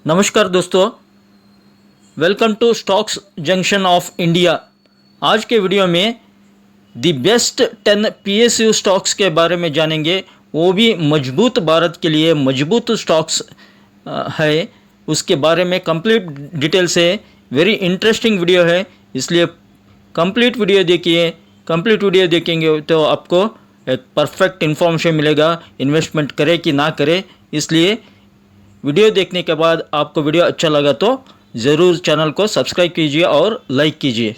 नमस्कार दोस्तों, welcome to stocks junction of India. आज के वीडियो में दी बेस्ट 10 पीएसयू स्टॉक्स के बारे में जानेंगे, वो भी मजबूत भारत के लिए मजबूत स्टॉक्स है। उसके बारे में कंप्लीट डिटेल से वेरी इंटरेस्टिंग वीडियो है, इसलिए कंप्लीट वीडियो देखिए। कंप्लीट वीडियो देखेंगे तो आपको एक परफेक्ट इन्फॉर्मेशन मिलेगा, इन्वेस्टमेंट करे कि ना करे। इसलिए वीडियो देखने के बाद आपको वीडियो अच्छा लगा तो ज़रूर चैनल को सब्सक्राइब कीजिए और लाइक कीजिए।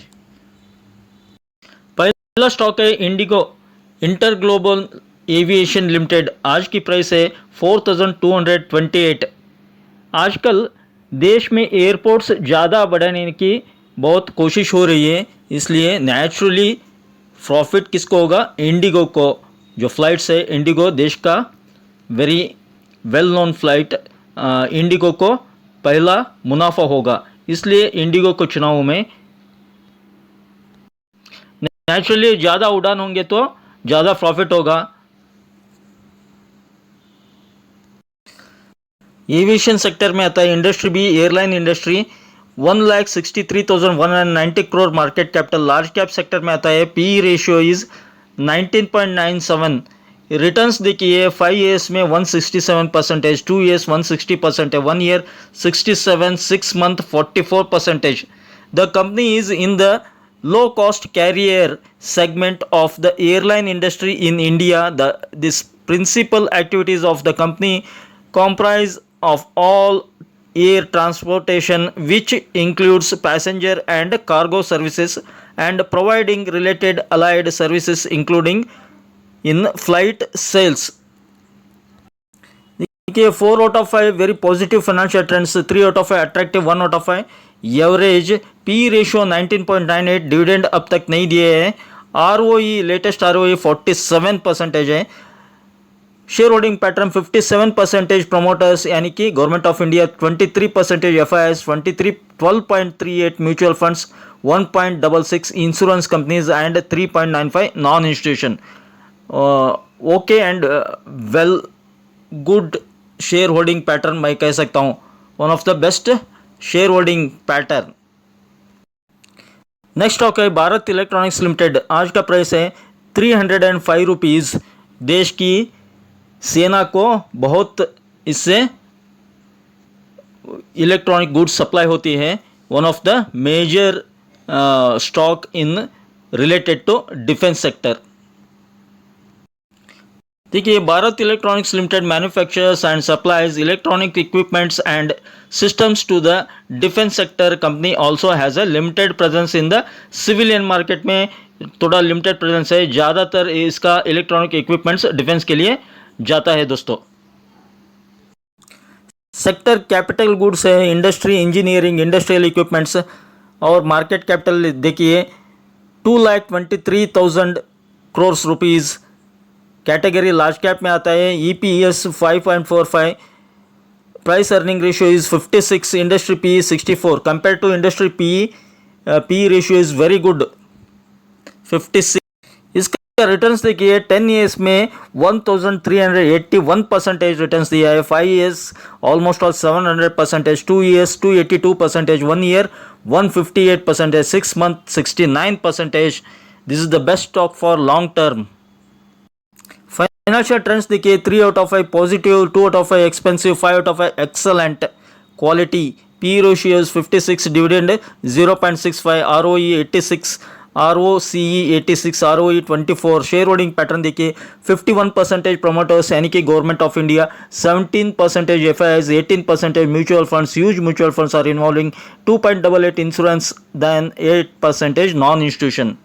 पहला स्टॉक है Indigo inter global aviation limited. आज की प्राइस है 4228। आजकल देश में एयरपोर्ट्स ज़्यादा बढ़ाने की बहुत कोशिश हो रही है, इसलिए नेचुरली प्रॉफिट किसको होगा? इंडिगो को। जो फ्लाइट्स है इंडिगो देश का very well known flight, Indigo को पहला मुनाफा होगा, इसलिए इंडिगो को चुनाव में नेचुरली ज़्यादा उड़ान होंगे तो ज़्यादा प्रॉफिट होगा। एविएशन सेक्टर में आता है इंडस्ट्री भी, airline industry. 1,63,190 crore market capital. Large cap sector में आता है। P ratio is 19.97। रिटर्न्स देखिए, 5 ईयर्स में 167%, 2 years 160%, 1 year 67, 6 month 44%। The company is in the low cost carrier segment of the airline industry in India. This principal activities of the company comprise of all air transportation, which includes passenger and cargo services, and providing related allied services including in flight sales. देखिए, 4 out of 5 very positive financial trends, 3 out of 5 attractive, 1 out of 5 average. P ratio 19.98, dividend अब तक नहीं दिए हैं। ROE, latest ROE 47% है। Share holding pattern 57% promoters यानी कि government of India, 23% FIIs, 12.38 mutual funds, 1.66 insurance companies and 3.95 non institution. Okay and well good share holding pattern मैं कह सकता हूँ, one of the best share holding pattern. Next stock है Bharat Electronics limited. आज का price है 305 रुपीज़। देश की सेना को बहुत इससे इलेक्ट्रॉनिक गुड्स सप्लाई होती है। One of the major stock in related to defence sector. देखिए, Bharat Electronics Limited manufacturers and supplies electronic equipments and systems to the defense sector. Company also has a limited presence in the civilian market में थोड़ा limited presence है। ज़्यादातर इसका electronic equipments defence के लिए जाता है दोस्तों। सेक्टर कैपिटल गुड्स है, इंडस्ट्री, इंजीनियरिंग, इंडस्ट्रियल इक्विपमेंट्स। और मार्केट कैपिटल देखिए 2,23,000 crore rupees. Category large cap में आता है। EPS 5.45, price earning ratio is 56, industry PE 64। Compare to industry PE ratio is very good 56। इसका रिटर्न्स देखिए, 10 ईयर्स में 1,381% रिटर्न्स दिया है, 5 years almost all 700%, 2 years 282%, 1 year 158%, 6 month 69%। This is the best stock for long term. Financial trends देखिए, 3 out of 5 positive, 2 out of 5 expensive, 5 out of 5 excellent quality. P ratio 56, dividend 0.65, ROE 86, ROCE 86, ROE 24। Share holding pattern देखिए, 51% promoters यानी कि government of India, 17% FIIs, 18% mutual funds. Huge mutual funds are involving 2.88 insurance, then 8% non institution.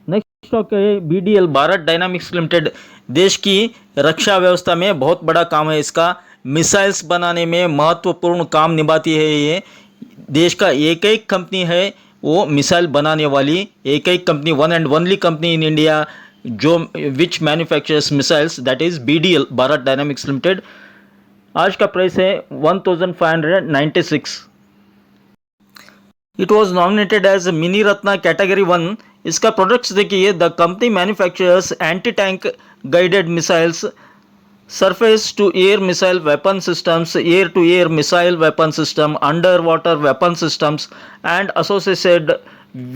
Next stock है BDL, Bharat Dynamics Limited. देश की रक्षा व्यवस्था में बहुत बड़ा काम है इसका। मिसाइल्स बनाने में महत्वपूर्ण काम निभाती है ये। देश का एक कंपनी है वो मिसाइल बनाने वाली, एक company, one and only company in India जो which manufactures missiles, that is BDL, Bharat Dynamics Limited. आज का प्राइस है 1,596। It was nominated as mini Ratna category 1। इसका प्रोडक्ट्स देखिए, the company manufacturers anti tank guided missiles surface to air missile weapon systems, air to air missile weapon system, underwater weapon systems, and associated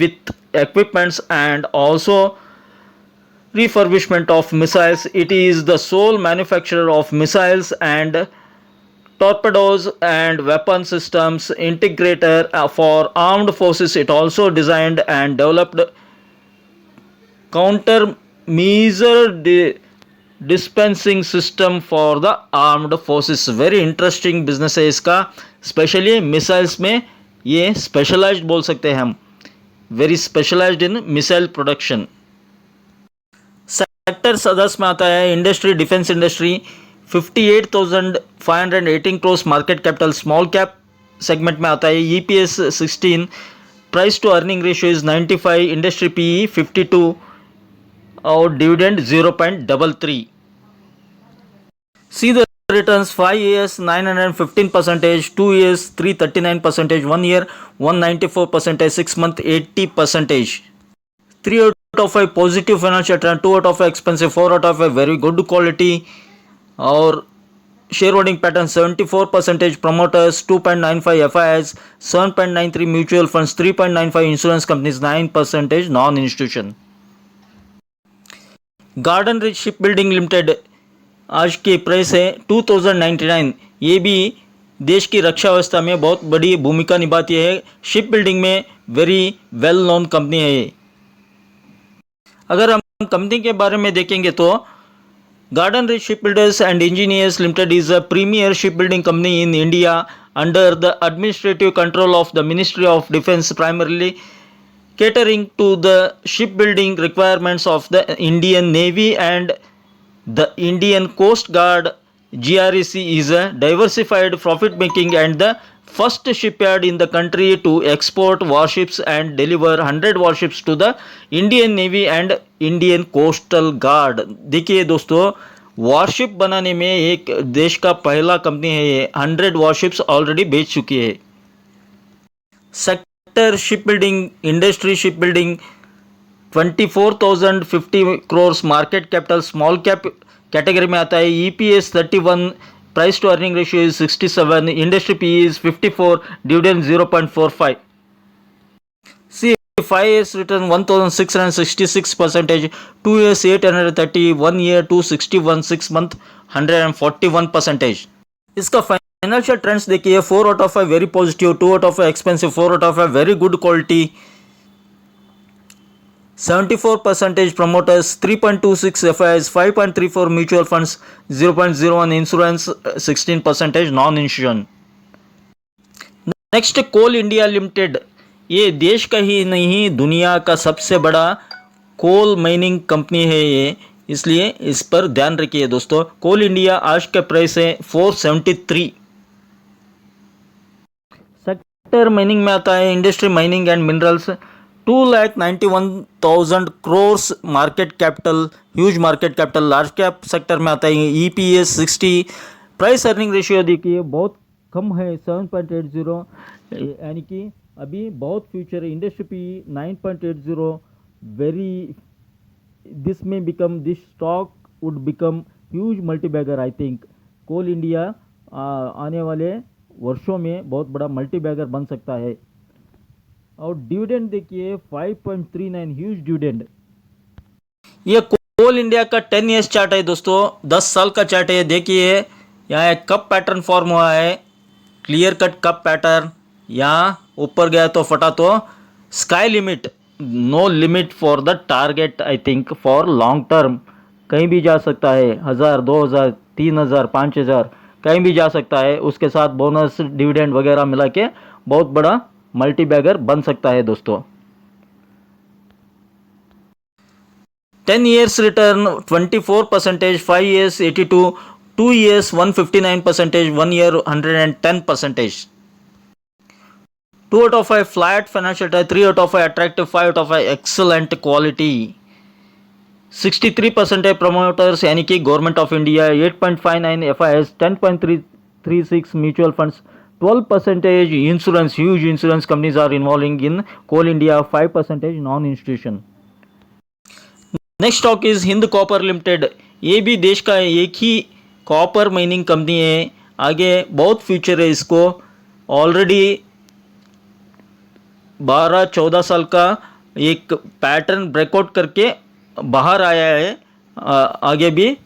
with equipments, and also refurbishment of missiles. It is the sole manufacturer of missiles and torpedoes and weapon systems integrator for armed forces. It also designed and developed countermeasure dispensing system for the armed forces. Very interesting business है इसका, specially missiles में ये specialised बोल सकते हैं हम, very specialised in missile production. Sector सदस्य में आता है industry, defence industry, 58,518 crores market capital, small cap segment में आता है. EPS 16, price to earning ratio is 95, industry PE 52 और dividend 0.33. See the returns: 5 years 915%, 2 years 339%, 1 year 194%, 6 month 80%. 3 out of 5 positive financial trend, 2 out of 5 expensive, 4 out of 5 very good quality. और shareholding pattern: 74% promoters, 2.95 FIIs, 7.93 mutual funds, 3.95 insurance companies, 9% non-institution. Garden Reach ship building limited आज की price है 2099. ये भी देश की रक्षा व्यवस्था में बहुत बड़ी भूमिका निभाती है. शिप बिल्डिंग में वेरी वेल नोन कंपनी है ये. अगर हम कंपनी के बारे में देखेंगे तो Garden Reach ship builders and engineers limited is a premier ship building company in India under the administrative control of the ministry of defence, primarily catering to the shipbuilding requirements of the Indian Navy and the Indian Coast Guard. GREC is a diversified profit making and the first shipyard in the country to export warships and deliver 100 warships to the Indian Navy and Indian Coastal Guard. देखिए दोस्तों, worship बनाने में एक देश का पहला company है ये, 100 वॉरशिप्स ऑलरेडी बेच चुकी है. Ship building, industry ship building, 24,050 crores market capital, small cap category में आता है. EPS 31, price to earning ratio is 67, industry PE is 54, dividend 0.45. 5 years return 1,666%, 2 years 830, 1 year 261, 6 month 141%. इसका फाइनेंशियल ट्रेंड्स देखिए: 4 out of 5 very positive, 2 out of 5 expensive, 4 out of 5 very good quality, 74% promoters, 3.26 FIIs, 5.34 mutual funds, 0.01 insurance, 16% non-insurance. Next, coal India limited. ये देश का ही नहीं दुनिया का सबसे बड़ा कोल माइनिंग कंपनी है ये, इसलिए इस पर ध्यान रखिए दोस्तों. कोल इंडिया आज का प्राइस है 473. सेक्टर माइनिंग में आता है industry, mining and minerals, 2,91,000 crores market capital, huge market capital. Large cap sector में आता है EPS 60, प्राइस अर्निंग रेशियो देखिए बहुत कम है, 7.80, यानी कि अभी बहुत फ्यूचर है. इंडस्ट्री PE 9.80, वेरी दिस में become, this stock would become huge multibagger. I think Coal India आने वाले वर्षों में बहुत बड़ा मल्टीबैगर बन सकता है. और डिविडेंड देखिए 5.39, ह्यूज डिविडेंड. ये कोल इंडिया का 10 years चार्ट है दोस्तों, 10 साल का चार्ट है. देखिए यहाँ एक कप पैटर्न फॉर्म हुआ है, क्लियर कट कप पैटर्न. यहाँ ऊपर गया तो फटा तो sky limit, no limit for the target. I think for long term कहीं भी जा सकता है, 1,000, 2,000, 3,000, 5,000 कहीं भी जा सकता है. उसके साथ बोनस डिविडेंड वगैरह मिला के बहुत बड़ा मल्टीबैगर बन सकता है दोस्तों. 10 years return 24%, 5 years 82, 2 years 159%, 1 year 110%. 2 out of 5 flat financial tie, 3 out of 5 attractive, 5 out of 5 excellent quality. 63% promoters यानी कि government of India, 8.59 FIIs, 10.36 mutual funds, 12% insurance, huge insurance companies are involving in Coal India, 5% non institution. Next stock is Hind copper limited. ये भी देश का एक ही copper mining company है, आगे बहुत फ्यूचर है इसको। ऑलरेडी 12-14 साल का एक पैटर्न ब्रेकआउट करके बाहर आया है। आगे भी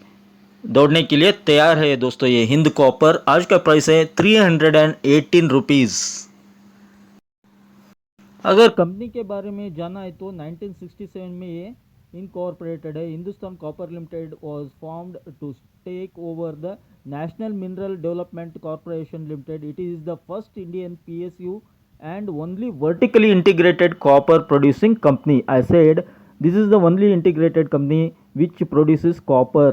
दौड़ने के लिए तैयार है दोस्तों। ये हिंद कॉपर आज का प्राइस है 318 रुपीज़। अगर कंपनी के बारे में जाना है तो 1967 में ये इनकॉर्पोरेटेड है। Hindustan copper limited was formed to take over the national mineral development corporation limited. It is the first Indian PSU and only vertically integrated copper producing company. I said this is the only integrated company which produces copper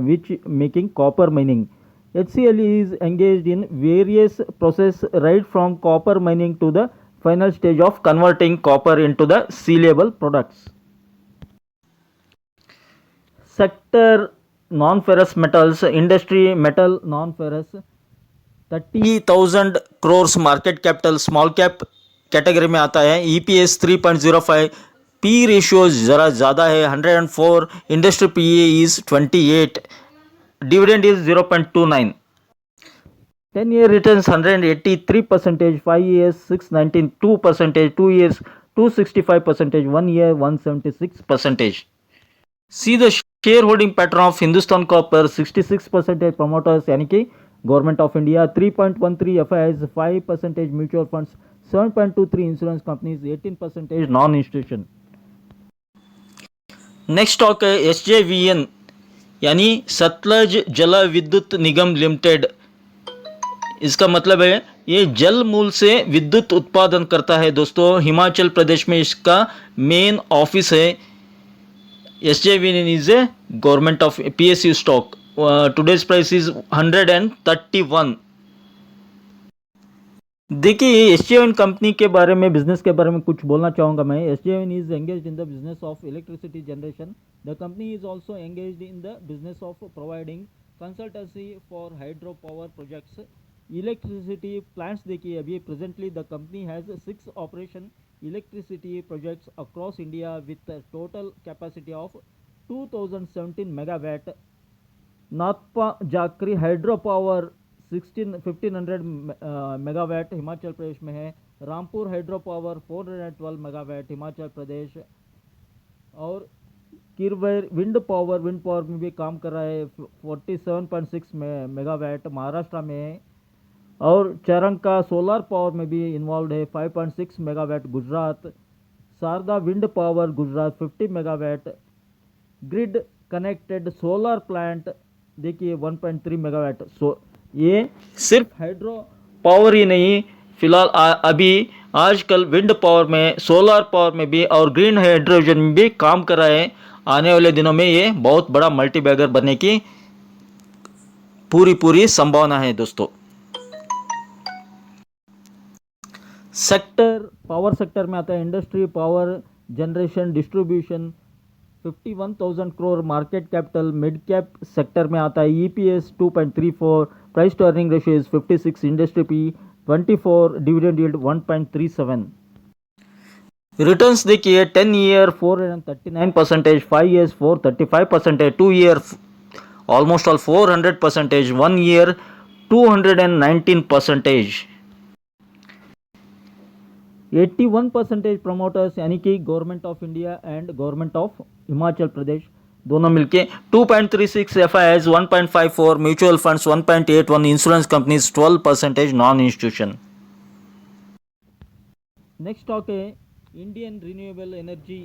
which making copper mining. HCL is engaged in various process right from copper mining to the final stage of converting copper into the sellable products. Sector non-ferrous metals, industry metal non-ferrous 30,000 crores market capital, small cap category में आता है। EPS 3.05, P ratio ज़रा ज़्यादा है 104, industry PE is 28, dividend is 0.29, 10-year returns 183%, 5 years 692%, 2 years 265%, 1 year 176%. See the shareholding pattern of Hindustan Copper, 66% promoters यानी कि government of India, 3.13 FIIs, 5% mutual funds, 7.23 insurance companies, 18% non institution. Next stock है SJVN यानी सतलज जल विद्युत निगम limited. इसका मतलब है ये जल मूल से विद्युत उत्पादन करता है दोस्तों। हिमाचल प्रदेश में इसका मेन ऑफिस है। SJVN is a government of PSU stock. Today's price is 131। देखिए SJVN कंपनी के बारे में, बिजनेस के बारे में कुछ बोलना चाहूँगा मैं। SJVN is engaged in the business of electricity generation. The company is also engaged in the business of providing consultancy for hydro power projects, electricity plants. देखिए अभी presently the company has 6 operation electricity projects across India with total capacity of 2017 megawatt. Nathpa Jhakri hydro power 1500 megawatt Himachal Pradesh में है। Rampur hydro power 412 megawatt Himachal Pradesh. और किरवैर wind power में भी काम कर रहा है, 47.6 मेगावाट महाराष्ट्र में है। और चरंका सोलर पावर में भी इन्वॉल्व है, 5.6 megawatt Gujarat. Sharda wind power Gujarat 50 megawatt. Grid connected solar plant देखिए 1.3 मेगावाट। ये सिर्फ हाइड्रो पावर ही नहीं, फिलहाल अभी आजकल विंड पावर में, सोलर पावर में भी और ग्रीन हाइड्रोजन में भी काम कर रहा है। आने वाले दिनों में ये बहुत बड़ा मल्टीबैगर बनने की पूरी संभावना है दोस्तों। सेक्टर पावर सेक्टर में आता है industry, power generation, distribution. 51,000 crore market capital, mid cap sector में आता है। EPS 2.34, price to earning ratio is 56, industry PE 24, dividend yield 1.37। Returns देखिए 10 year 439%, 5 years 435%, 2 year almost all 400%, 1 year 219%। 81% promoters यानी कि government of India and government of Himachal Pradesh दोनों मिलके। 2.36 FIIs, 1.54 mutual funds, 1.81 insurance companies, 12% non institution. Next stock है Indian renewable energy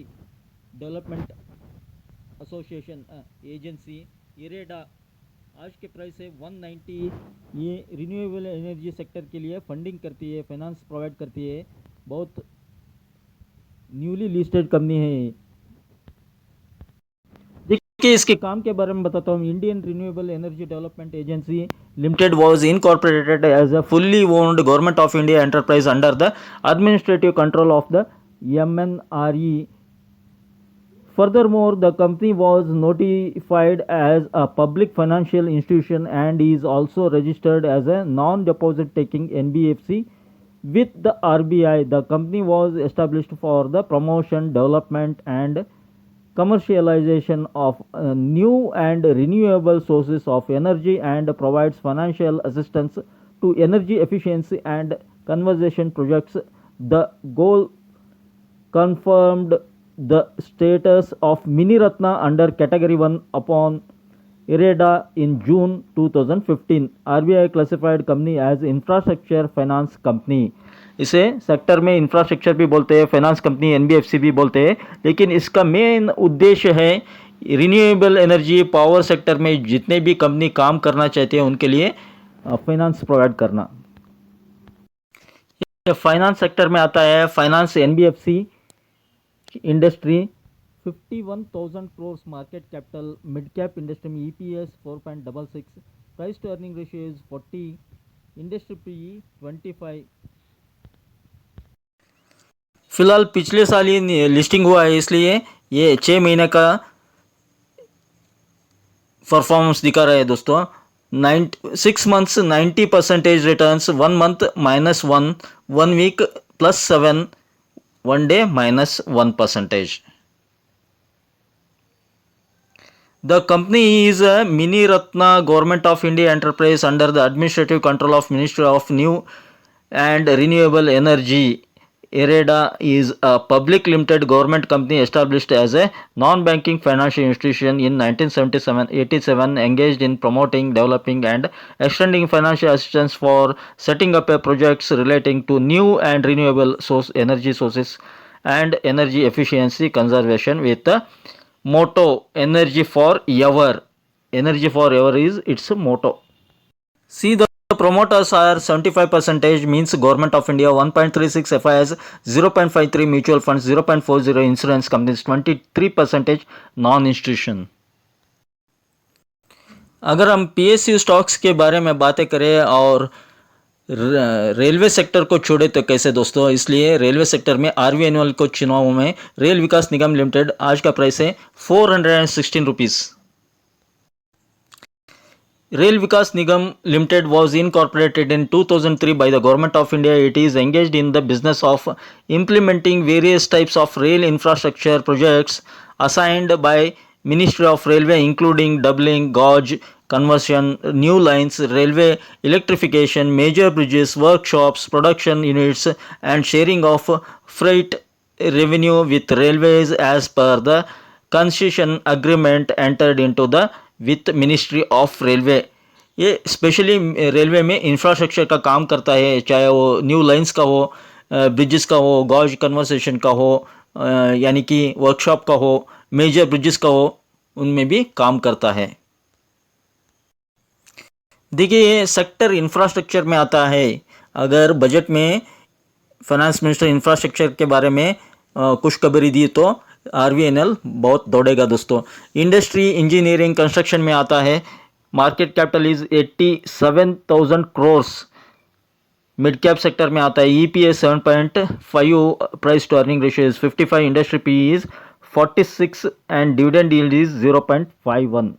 development association agency, IREDA. आज के price है 190। ये रिन्यूएबल एनर्जी सेक्टर के लिए फंडिंग करती है, फाइनेंस प्रोवाइड करती है। बहुत न्यूली लिस्टेड कंपनी है। देखिए इसके काम के बारे में बताता हूँ। Indian renewable energy development agency limited was incorporated as a fully owned government of India enterprise under the administrative control of the MNRE. Furthermore, the company was notified as a public financial institution and is also registered as a non-deposit taking NBFC with the RBI. The company was established for the promotion, development and commercialization of new and renewable sources of energy and provides financial assistance to energy efficiency and conservation projects. The goal confirmed the status of Mini Ratna under Category 1 upon IREDA in June 2015. RBI classified company as infrastructure finance company. इसे sector में infrastructure भी बोलते हैं, finance company NBFC भी बोलते हैं, लेकिन इसका मेन उद्देश्य है रिन्यूएबल एनर्जी पावर सेक्टर में जितने भी कंपनी काम करना चाहते हैं उनके लिए फाइनेंस प्रोवाइड करना। फाइनेंस सेक्टर में आता है finance NBFC industry 51,000 crores market capital, mid cap industry में EPS 4.66, price to earning ratio is 40, industry PE 25। फिलहाल पिछले साल ही लिस्टिंग हुआ है, इसलिए ये 6 महीने का परफॉर्मेंस दिखा रहा है दोस्तों। 6 months 90% returns, 1 month -1, 1 week +7, 1 day -1%। The company is a Mini Ratna Government of India enterprise under the administrative control of Ministry of New and Renewable Energy. IREDA is a public limited government company established as a non-banking financial institution in 1987, engaged in promoting, developing and extending financial assistance for setting up projects relating to new and renewable energy sources and energy efficiency conservation with the motto energy for ever. Energy for ever is its motto. See, the promoters are 75% means Government of India, 1.36 FIS, 0.53 mutual funds, 0.40 insurance companies, 23% non-institution। अगर हम PSU stocks के बारे में बातें करें और railway sector को छोड़े तो कैसे दोस्तों, इसलिए रेलवे सेक्टर में आरवी एनुअल को चुनावों में रेल विकास निगम लिमिटेड आज का प्राइस है 416 rupees. Rail Vikas Nigam limited was incorporated in 2003 by the Government of India. It is engaged in the business of implementing various types of rail infrastructure projects assigned by Ministry of Railway, including doubling, gauge conversion, new lines, railway electrification, major bridges, workshops, production units, and sharing of freight revenue with railways as per the concession agreement entered into the with Ministry of Railway। ये specially railway में infrastructure का काम करता है, चाहे वो new lines का हो, ब्रिजेस का हो, गॉज कन्वर्सेशन का हो, यानी कि वर्कशॉप का हो, मेजर ब्रिजेस का हो, उनमें भी काम करता है। देखिए ये सेक्टर इंफ्रास्ट्रक्चर में आता है। अगर बजट में फाइनेंस मिनिस्टर इंफ्रास्ट्रक्चर के बारे में खुशखबरी दी तो आरवीएनएल बहुत दौड़ेगा दोस्तों। इंडस्ट्री इंजीनियरिंग कंस्ट्रक्शन में आता है, market capital is 87,000 crores, mid cap sector में आता है, EPS 7.5, price to earning ratio is 55, industry P is 46 and dividend yield is 0.51।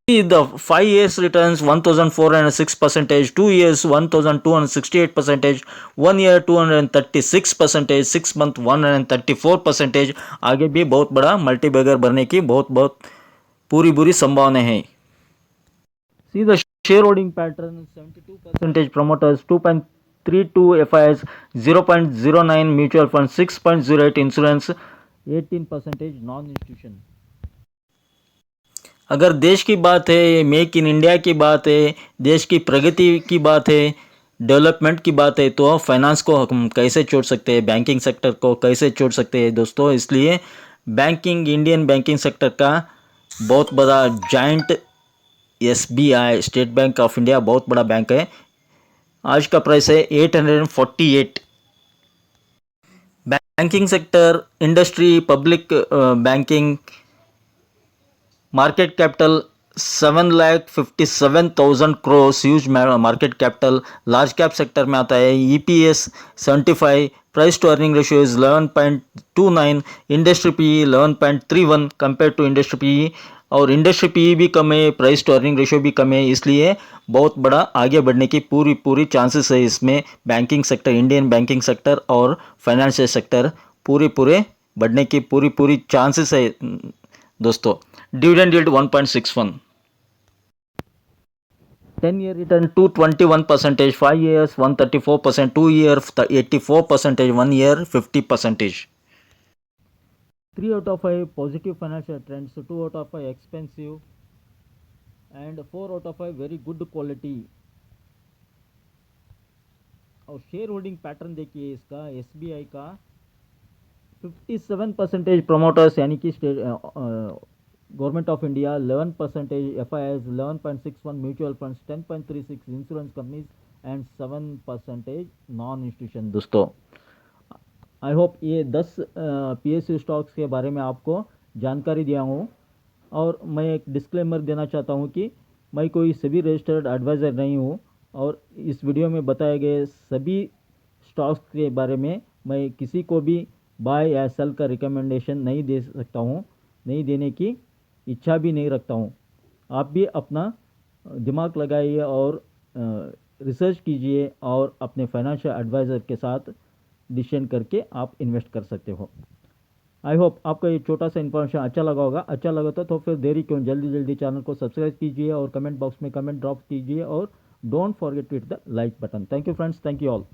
See the 5 years returns 1,406%, 2 years 1,268%, 1 year 236%, 6 month 134%। आगे भी बहुत बड़ा मल्टीबैगर बनने की बहुत पूरी संभावना है। See the shareholding pattern, 72% promoters, 2.32 FIS, 0.09 mutual funds, 6.08 insurance, 18% non-institution। अगर देश की बात है, मेक इन इंडिया की बात है, देश की प्रगति की बात है, डेवलपमेंट की बात है, तो फाइनेंस को हम कैसे छोड़ सकते हैं, बैंकिंग सेक्टर को कैसे छोड़ सकते हैं दोस्तों। इसलिए बैंकिंग, इंडियन बैंकिंग सेक्टर का बहुत बड़ा giant SBI, State Bank of India बहुत बड़ा बैंक है। आज का प्राइस है 848। Banking sector, industry, public banking, market capital 7,57,000 crores, huge market capital. Large cap sector में आता है, EPS 75, price to earning ratio is 11.29, industry PE 11.31 compare to industry PE, और इंडस्ट्री पीई भी कम है, प्राइस टू अर्निंग रेशियो भी कम है, इसलिए बहुत बड़ा आगे बढ़ने की पूरी चांसेस है इसमें। Banking sector, Indian banking sector और फाइनेंशियल सेक्टर पूरे बढ़ने की पूरी चांसेस है दोस्तों। Dividend yield 1.61, 10-year return 221%, 5 years 134%, 2 years 84%, 1 year 50%. 3 out of 5 positive financial trends, 2 out of 5 expensive, and 4 out of 5 very good quality. और शेयर होल्डिंग पैटर्न देखिए इसका, एसबीआई का 57% प्रमोटर्स यानी कि state government of India, 11% FIIs, 11.61 mutual funds, 10.36 insurance companies and 7% non institution. दोस्तों I hope ये 10 PSU stocks के बारे में आपको जानकारी दिया हूँ। और मैं एक डिस्क्लेमर देना चाहता हूँ कि मैं कोई सभी रजिस्टर्ड एडवाइज़र नहीं हूँ, और इस वीडियो में बताए गए सभी स्टॉक्स के बारे में मैं किसी को भी बाय या सेल का रिकमेंडेशन नहीं दे सकता हूँ, नहीं देने की इच्छा भी नहीं रखता हूँ। आप भी अपना दिमाग लगाइए और रिसर्च कीजिए और अपने फाइनेंशियल एडवाइज़र के साथ डिसीजन करके आप इन्वेस्ट कर सकते हो। आई होप आपको ये छोटा सा इन्फॉर्मेशन अच्छा लगा होगा। अच्छा लगा तो फिर देरी क्यों, जल्दी जल्दी चैनल को सब्सक्राइब कीजिए और कमेंट बॉक्स में कमेंट ड्रॉप कीजिए और don't forget to hit the like button. Thank you friends, thank you all.